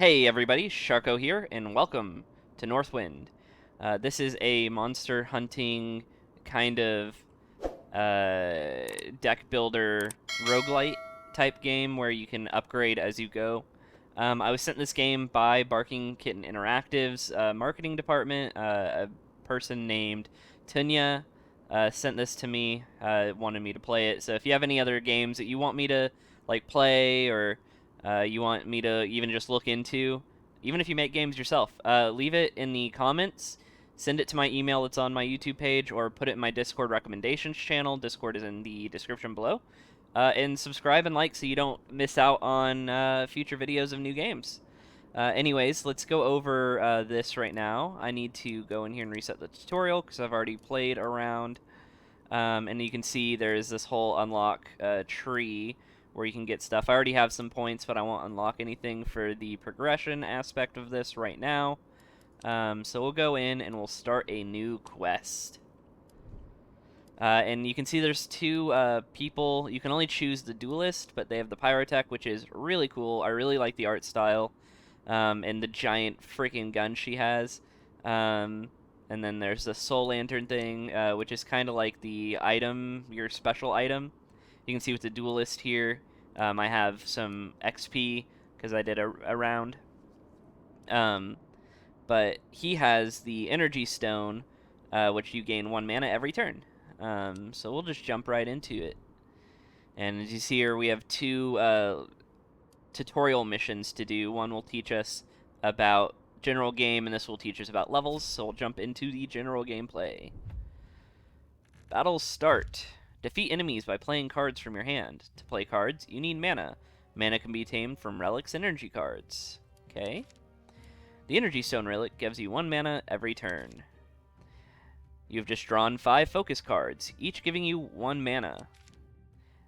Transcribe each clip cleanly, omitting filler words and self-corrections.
Hey everybody, Sharko here, and welcome to Northwind. This is a monster hunting kind of deck builder roguelite type game where you can upgrade as you go. I was sent this game by Barking Kitten Interactive's marketing department. A person named Tunya sent this to me, wanted me to play it. So if you have any other games that you want me to play, or you want me to even just look into, even if you make games yourself, leave it in the comments. Send it to my email that's on my YouTube page, or put it in my Discord recommendations channel. Discord is in the description below. And subscribe and like so you don't miss out on future videos of new games. Anyways, let's go over this right now. I need to go in here and reset the tutorial because I've already played around. And you can see there's this whole unlock tree where you can get stuff. I already have some points, but I won't unlock anything for the progression aspect of this right now. So we'll go in and we'll start a new quest. And you can see there's two people. You can only choose the duelist, but they have the pyrotech, which is really cool. I really like the art style and the giant freaking gun she has. And then there's the soul lantern thing, which is kind of like the item, your special item. You can see with the duelist here, I have some XP because I did a round. But he has the energy stone, which you gain 1 mana every turn. So we'll just jump right into it. And as you see here, we have two tutorial missions to do. One will teach us about general game, and this will teach us about levels. So we'll jump into the general gameplay. Battles start. Defeat enemies by playing cards from your hand. To play cards, you need mana. Mana can be tamed from relics and energy cards. Okay. The energy stone relic gives you 1 mana every turn. You've just drawn 5 focus cards, each giving you 1 mana.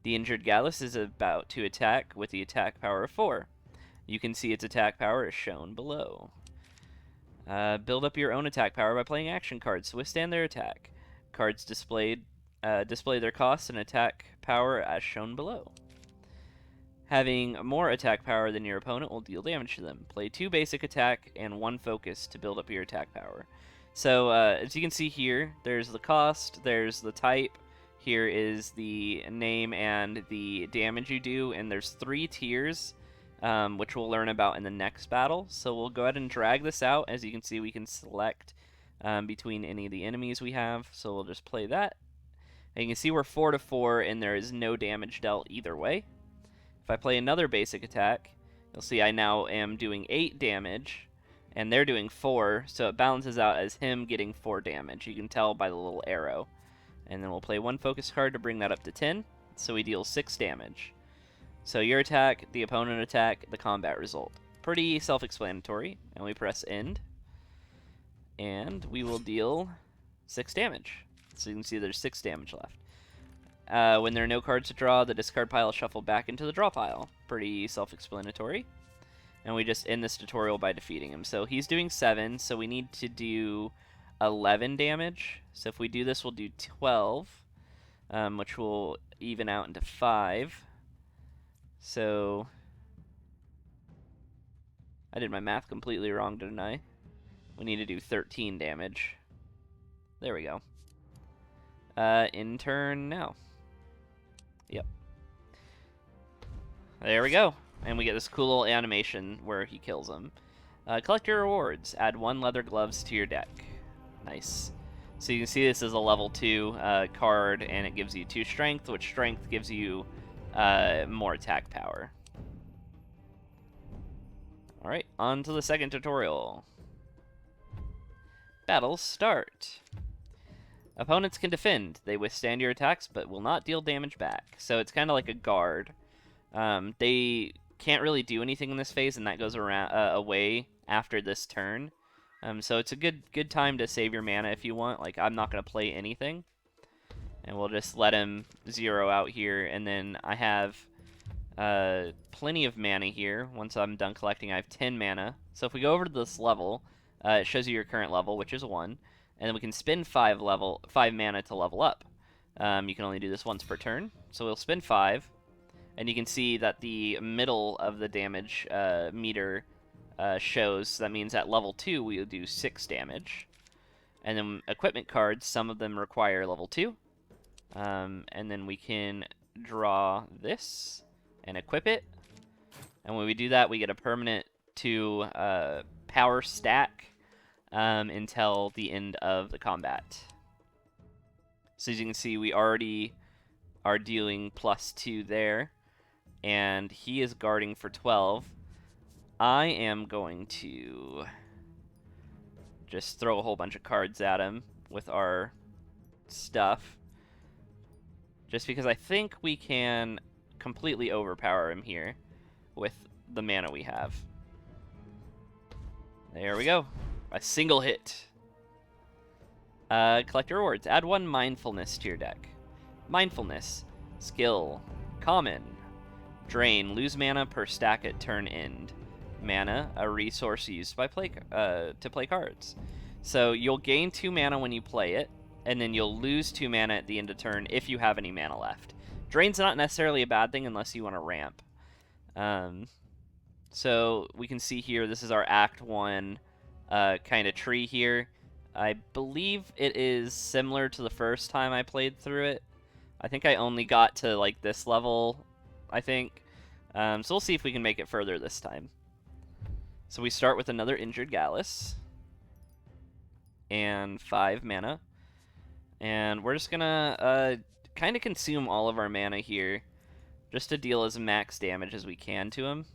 The injured Gallus is about to attack with the attack power of 4. You can see its attack power is shown below. Build up your own attack power by playing action cards to withstand their attack. Cards displayed display their costs and attack power as shown below. Having more attack power than your opponent will deal damage to them. Play 2 basic attack and 1 focus to build up your attack power. So as you can see here, there's the cost, there's the type, here is the name and the damage you do, and there's 3 tiers, which we'll learn about in the next battle. So we'll go ahead and drag this out. As you can see, we can select between any of the enemies we have, so we'll just play that. And you can see we're 4 to 4, and there is no damage dealt either way. If I play another basic attack, you'll see I now am doing 8 damage, and they're doing 4, so it balances out as him getting 4 damage. You can tell by the little arrow. And then we'll play 1 focus card to bring that up to 10, so we deal 6 damage. So your attack, the opponent attack, the combat result. Pretty self-explanatory, and we press end, and we will deal 6 damage. So you can see there's 6 damage left. When there are no cards to draw, the discard pile is shuffled back into the draw pile. Pretty self-explanatory. And we just end this tutorial by defeating him. So he's doing 7, so we need to do 11 damage. So if we do this, we'll do 12, which will even out into 5. So I did my math completely wrong, didn't I? We need to do 13 damage. There we go. In turn now. Yep. There we go. And we get this cool little animation where he kills him. Collect your rewards. Add 1 leather gloves to your deck. Nice. So you can see this is a level 2 card, and it gives you 2 strength, which strength gives you more attack power. Alright, on to the second tutorial. Battles start. Opponents can defend. They withstand your attacks, but will not deal damage back. So it's kind of like a guard. They can't really do anything in this phase, and that goes around away after this turn. So it's a good time to save your mana if you want. Like, I'm not going to play anything. And we'll just let him zero out here. And then I have plenty of mana here. Once I'm done collecting, I have 10 mana. So if we go over to this level, it shows you your current level, which is 1. And then we can spend 5 mana to level up. You can only do this once per turn. So we'll spend 5. And you can see that the middle of the damage meter shows. That means at level 2 we'll do 6 damage. And then equipment cards, some of them require level 2. And then we can draw this and equip it. And when we do that, we get a permanent 2 power stack until the end of the combat. So as you can see, we already are dealing +2 there. And he is guarding for 12. I am going to just throw a whole bunch of cards at him with our stuff. Just because I think we can completely overpower him here with the mana we have. There we go. A single hit. Collect your rewards. Add 1 mindfulness to your deck. Mindfulness. Skill. Common. Drain. Lose mana per stack at turn end. Mana, a resource used by to play cards. So you'll gain 2 mana when you play it, and then you'll lose 2 mana at the end of turn if you have any mana left. Drain's not necessarily a bad thing unless you want to ramp. So we can see here, this is our Act 1 kind of tree here. I believe it is similar to the first time I played through it. I think I only got to like this level, I think. So we'll see if we can make it further this time. So we start with another Injured Gallus. And 5 mana. And we're just gonna kind of consume all of our mana here, just to deal as max damage as we can to him.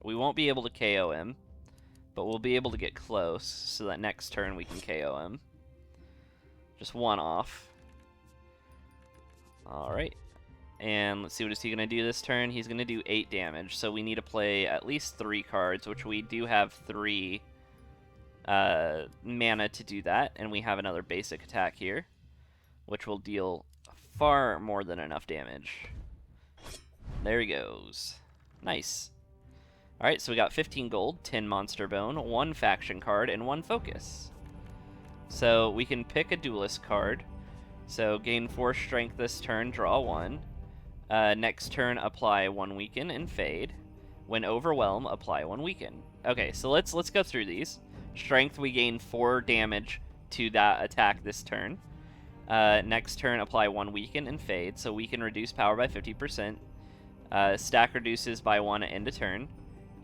We won't be able to KO him, but we'll be able to get close, so that next turn we can KO him. Just 1 off. Alright. And let's see, what is he going to do this turn? He's going to do 8 damage, so we need to play at least 3 cards, which we do have 3 mana to do that, and we have another basic attack here, which will deal far more than enough damage. There he goes. Nice. Alright, so we got 15 gold, 10 monster bone, 1 faction card, and 1 focus. So we can pick a duelist card. So gain 4 strength this turn, draw 1. Next turn, apply 1 weaken and fade. When overwhelm, apply 1 weaken. Okay, so let's go through these. Strength, we gain 4 damage to that attack this turn. Next turn, apply 1 weaken and fade. So we can reduce power by 50%. Stack reduces by 1 at end of turn.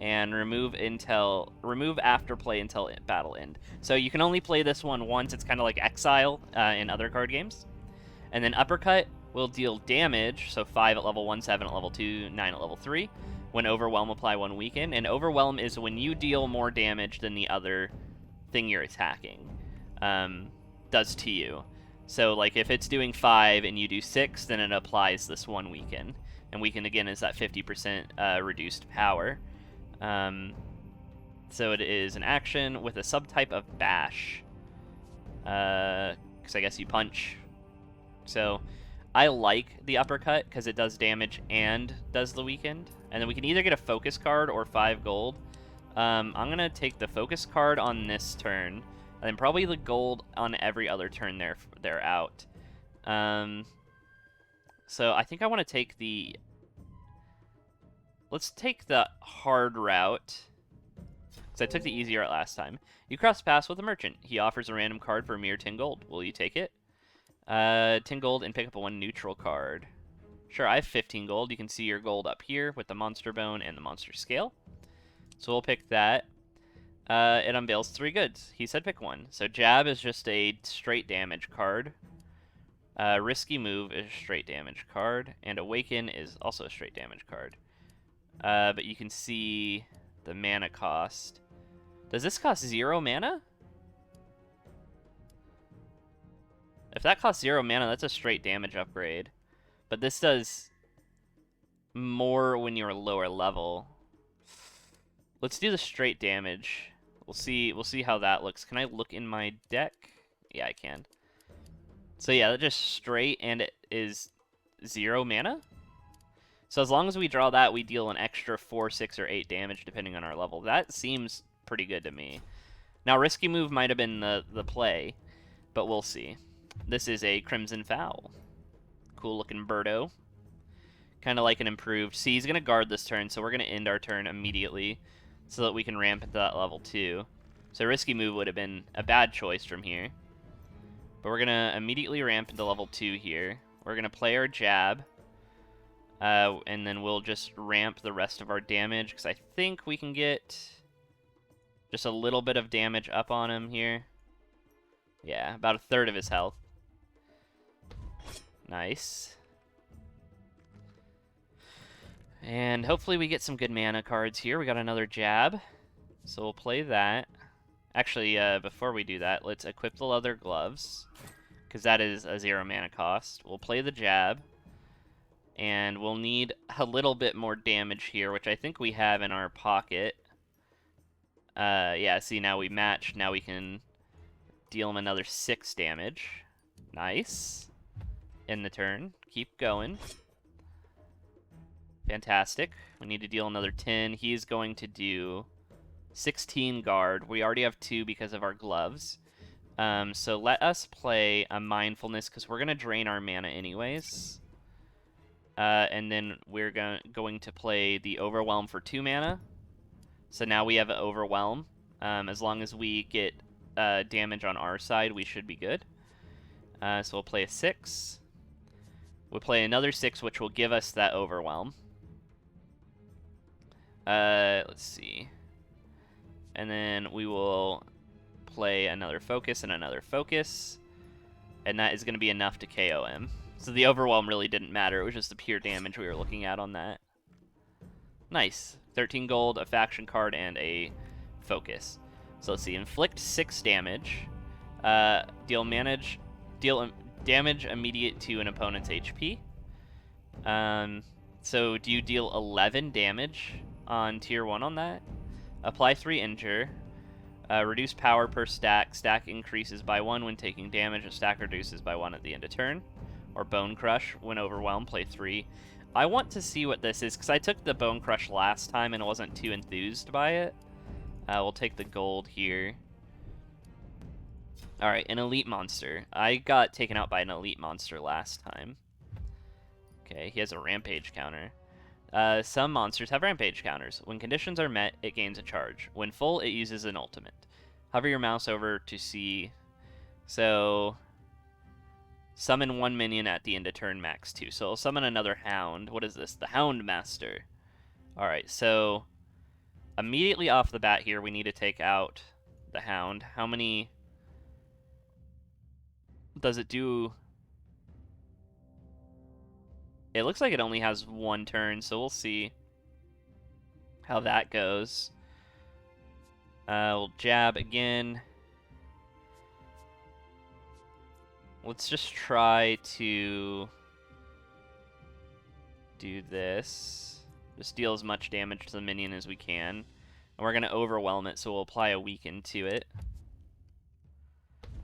And remove after play until battle end. So you can only play this one once. It's kind of like Exile in other card games. And then Uppercut will deal damage, so 5 at level 1, 7 at level 2, 9 at level 3. When Overwhelm, apply 1 weaken. And Overwhelm is when you deal more damage than the other thing you're attacking does to you. So like if it's doing 5 and you do 6, then it applies this 1 weaken. And weaken again is that 50% reduced power. So it is an action with a subtype of bash. Because I guess you punch. So I like the uppercut because it does damage and does the weakened. And then we can either get a focus card or 5 gold. I'm going to take the focus card on this turn. And then probably the gold on every other turn they're out. So I think I want to take the... Let's take the hard route. Because I took the easy route last time. You cross paths with a merchant. He offers a random card for a mere 10 gold. Will you take it? 10 gold and pick up a 1 neutral card. Sure, I have 15 gold. You can see your gold up here with the monster bone and the monster scale. So we'll pick that. It unveils 3 goods. He said pick 1. So jab is just a straight damage card. Risky move is a straight damage card. And awaken is also a straight damage card. But you can see the mana cost. Does this cost 0 mana? If that costs 0 mana, that's a straight damage upgrade. But this does more when you're lower level. Let's do the straight damage. We'll see how that looks. Can I look in my deck? Yeah, I can. So yeah, that's just straight, and it is 0 mana. So as long as we draw that, we deal an extra 4, 6, or 8 damage depending on our level. That seems pretty good to me. Now, risky move might have been the play, but we'll see. This is a Crimson Fowl. Cool looking birdo. Kind of like an improved. See, he's going to guard this turn, so we're going to end our turn immediately. so that we can ramp into that level 2. So a risky move would have been a bad choice from here. But we're going to immediately ramp into level 2 here. We're going to play our jab. And then we'll just ramp the rest of our damage, because I think we can get just a little bit of damage up on him here. Yeah, about a third of his health. Nice. And hopefully we get some good mana cards here. We got another jab, so we'll play that. Actually, before we do that, let's equip the leather gloves, because that is a 0 mana cost. We'll play the jab, and we'll need a little bit more damage here, which I think we have in our pocket. Yeah, see, now we match. Now we can deal him another 6 damage. Nice. In the turn. Keep going. Fantastic. We need to deal another 10. He's going to do 16 guard. We already have 2 because of our gloves. So let us play a mindfulness, because we're going to drain our mana anyways. And then we're going to play the overwhelm for 2 mana. So now we have an overwhelm. As long as we get damage on our side, we should be good. So we'll play a 6. We'll play another 6, which will give us that overwhelm. Let's see. And then we will play another focus and another focus. And that is going to be enough to KO him. So the overwhelm really didn't matter. It was just the pure damage we were looking at on that. Nice. 13 gold, a faction card, and a focus. So let's see. Inflict 6 damage. Deal damage immediate to an opponent's HP. So do you deal 11 damage on tier 1 on that? Apply 3 injure. Reduce power per stack. Stack increases by 1 when taking damage. A stack reduces by 1 at the end of turn. Or Bone Crush. When overwhelmed, play 3. I want to see what this is, because I took the Bone Crush last time and wasn't too enthused by it. We'll take the gold here. Alright, an elite monster. I got taken out by an elite monster last time. Okay, he has a rampage counter. Some monsters have rampage counters. When conditions are met, it gains a charge. When full, it uses an ultimate. Hover your mouse over to see. So, summon 1 minion at the end of turn, max 2. So I'll summon another hound. What is this? The Hound Master. Alright, so immediately off the bat here, we need to take out the hound. How many does it do? It looks like it only has 1 turn, so we'll see how that goes. We'll jab again. Let's just try to do this. Just deal as much damage to the minion as we can. And we're going to overwhelm it, so we'll apply a weaken to it.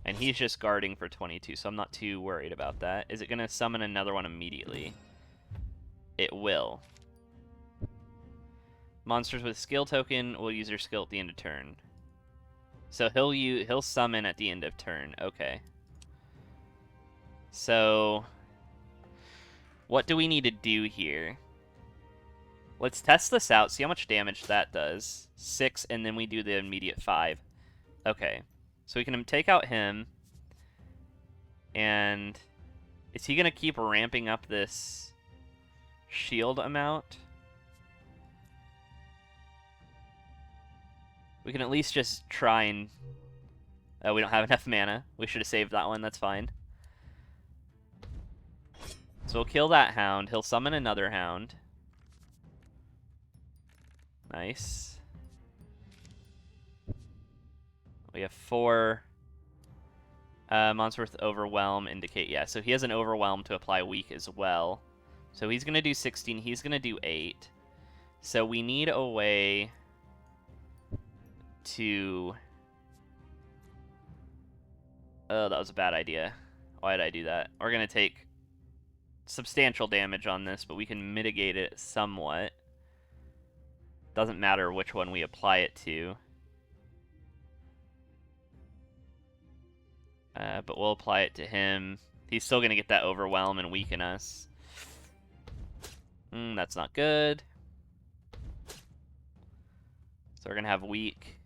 And he's just guarding for 22, so I'm not too worried about that. Is it going to summon another one immediately? It will. Monsters with skill token will use their skill at the end of turn. So he'll summon at the end of turn. Okay. So what do we need to do here? Let's test this out, see how much damage that does. 6, and then we do the immediate 5. Okay. So we can take out him. And is he going to keep ramping up this shield amount? We can at least just try and... we don't have enough mana. We should have saved that one. That's fine. So we'll kill that hound. He'll summon another hound. Nice. We have 4 monster with overwhelm indicate. Yeah, so he has an overwhelm to apply weak as well. So he's going to do 16. He's going to do 8. So we need a way to... Oh, that was a bad idea. Why did I do that? We're going to take substantial damage on this, but we can mitigate it somewhat. Doesn't matter which one we apply it to. But we'll apply it to him. He's still going to get that overwhelm and weaken us. That's not good. So we're gonna have weak.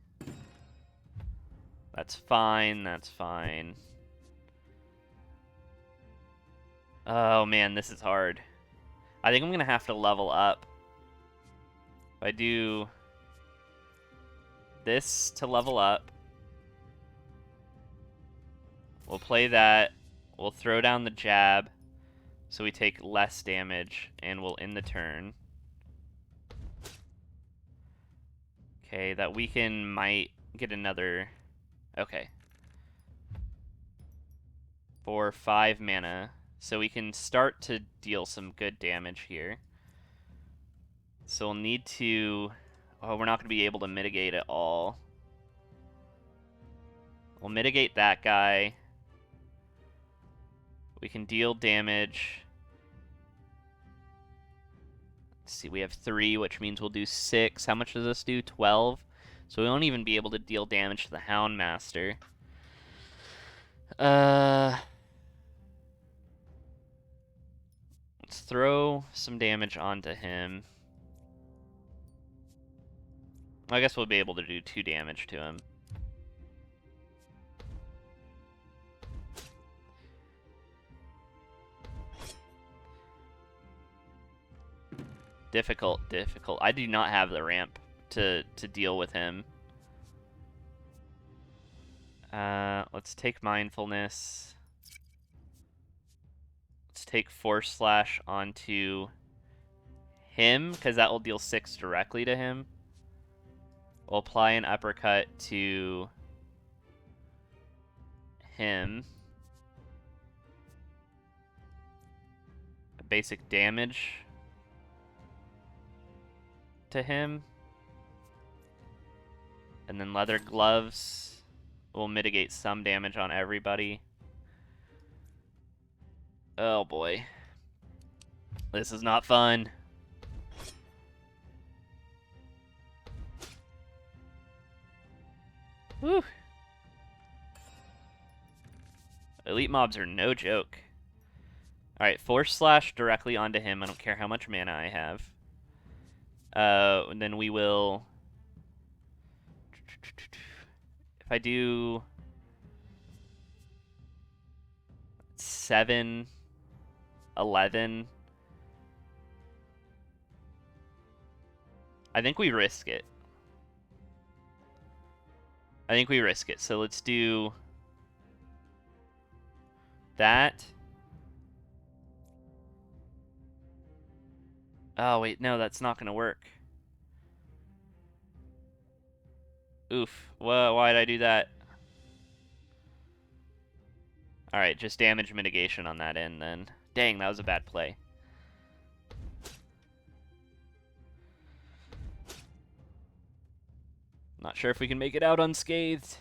That's fine, that's fine. Oh man, this is hard. I think I'm gonna have to level up. If I do this to level up, we'll play that. We'll throw down the jab, so we take less damage, and we'll end the turn. Okay, that weaken might get another... Okay. For 5 mana. So we can start to deal some good damage here. So we'll need to... Oh, we're not going to be able to mitigate it all. We'll mitigate that guy. We can deal damage. Let's see, we have 3, which means we'll do 6. How much does this do? 12? So we won't even be able to deal damage to the Houndmaster. Let's throw some damage onto him. I guess we'll be able to do 2 damage to him. Difficult. I do not have the ramp to deal with him. Let's take mindfulness. Let's take Force Slash onto him, because that will deal 6 directly to him. We'll apply an uppercut to him. Basic damage to him. And then leather gloves will mitigate some damage on everybody. Oh boy. This is not fun. Whew. Elite mobs are no joke. Alright, Force Slash directly onto him. I don't care how much mana I have. And then we will... If I do... 7, 11... I think we risk it. So let's do... that. Oh, wait, no, that's not going to work. Oof. Why did I do that? Alright, just damage mitigation on that end, then. Dang, that was a bad play. Not sure if we can make it out unscathed.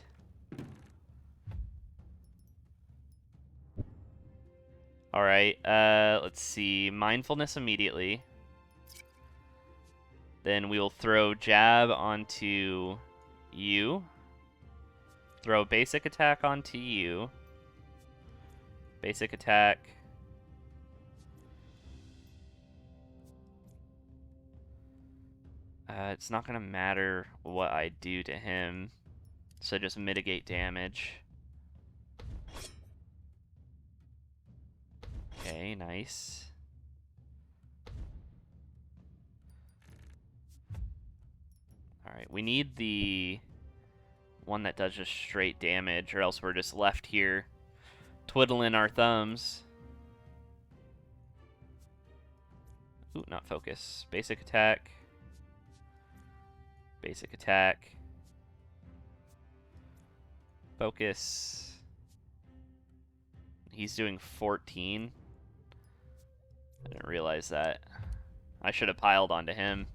Alright, let's see. Mindfulness immediately. Then we will throw jab onto you. Throw basic attack onto you. Basic attack. It's not going to matter what I do to him. So just mitigate damage. Okay, nice. Alright, we need the one that does just straight damage, or else we're just left here twiddling our thumbs. Ooh, not focus. Basic attack. Basic attack. Focus. He's doing 14. I didn't realize that. I should have piled onto him.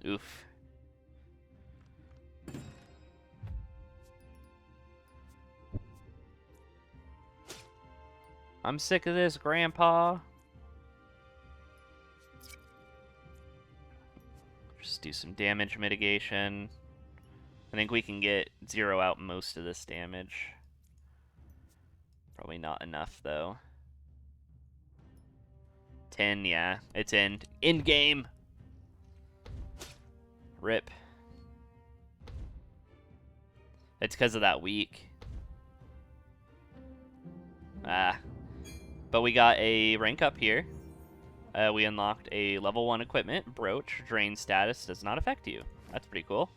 Oof. I'm sick of this, Grandpa. Just do some damage mitigation. I think we can get 0 out most of this damage. Probably not enough, though. 10, yeah. It's in game. Rip. It's because of that week. Ah. But we got a rank up here. We unlocked a level 1 equipment. Brooch. Drain status does not affect you. That's pretty cool.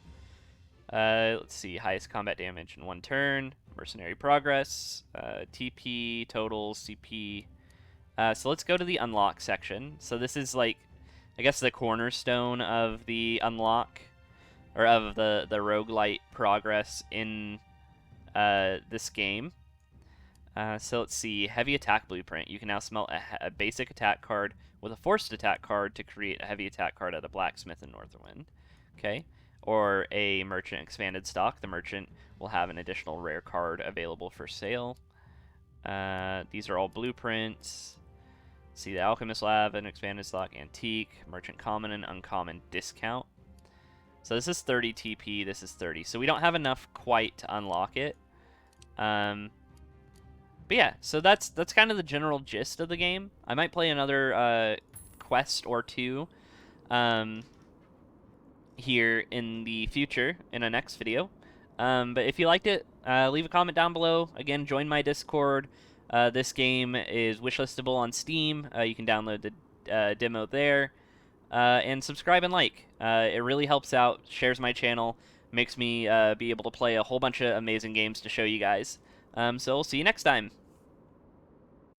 Let's see. Highest combat damage in 1 turn. Mercenary progress. TP, totals, CP. So let's go to the unlock section. So this is like, I guess, the cornerstone of the unlock, or of the roguelite progress in this game. So let's see. Heavy attack blueprint. You can now smelt a basic attack card with a forced attack card to create a heavy attack card at a blacksmith in Northwind. Okay. Or a merchant expanded stock. The merchant will have an additional rare card available for sale. These are all blueprints. See, the alchemist will have an expanded stock, antique, merchant common, and uncommon discount. So this is 30 TP. This is 30. So we don't have enough quite to unlock it. But yeah, so that's kind of the general gist of the game. I might play another quest or two here in the future in a next video. But if you liked it, leave a comment down below. Again, join my Discord. This game is wishlistable on Steam. You can download the demo there. And subscribe and like. It really helps out, shares my channel, makes me be able to play a whole bunch of amazing games to show you guys. So we'll see you next time.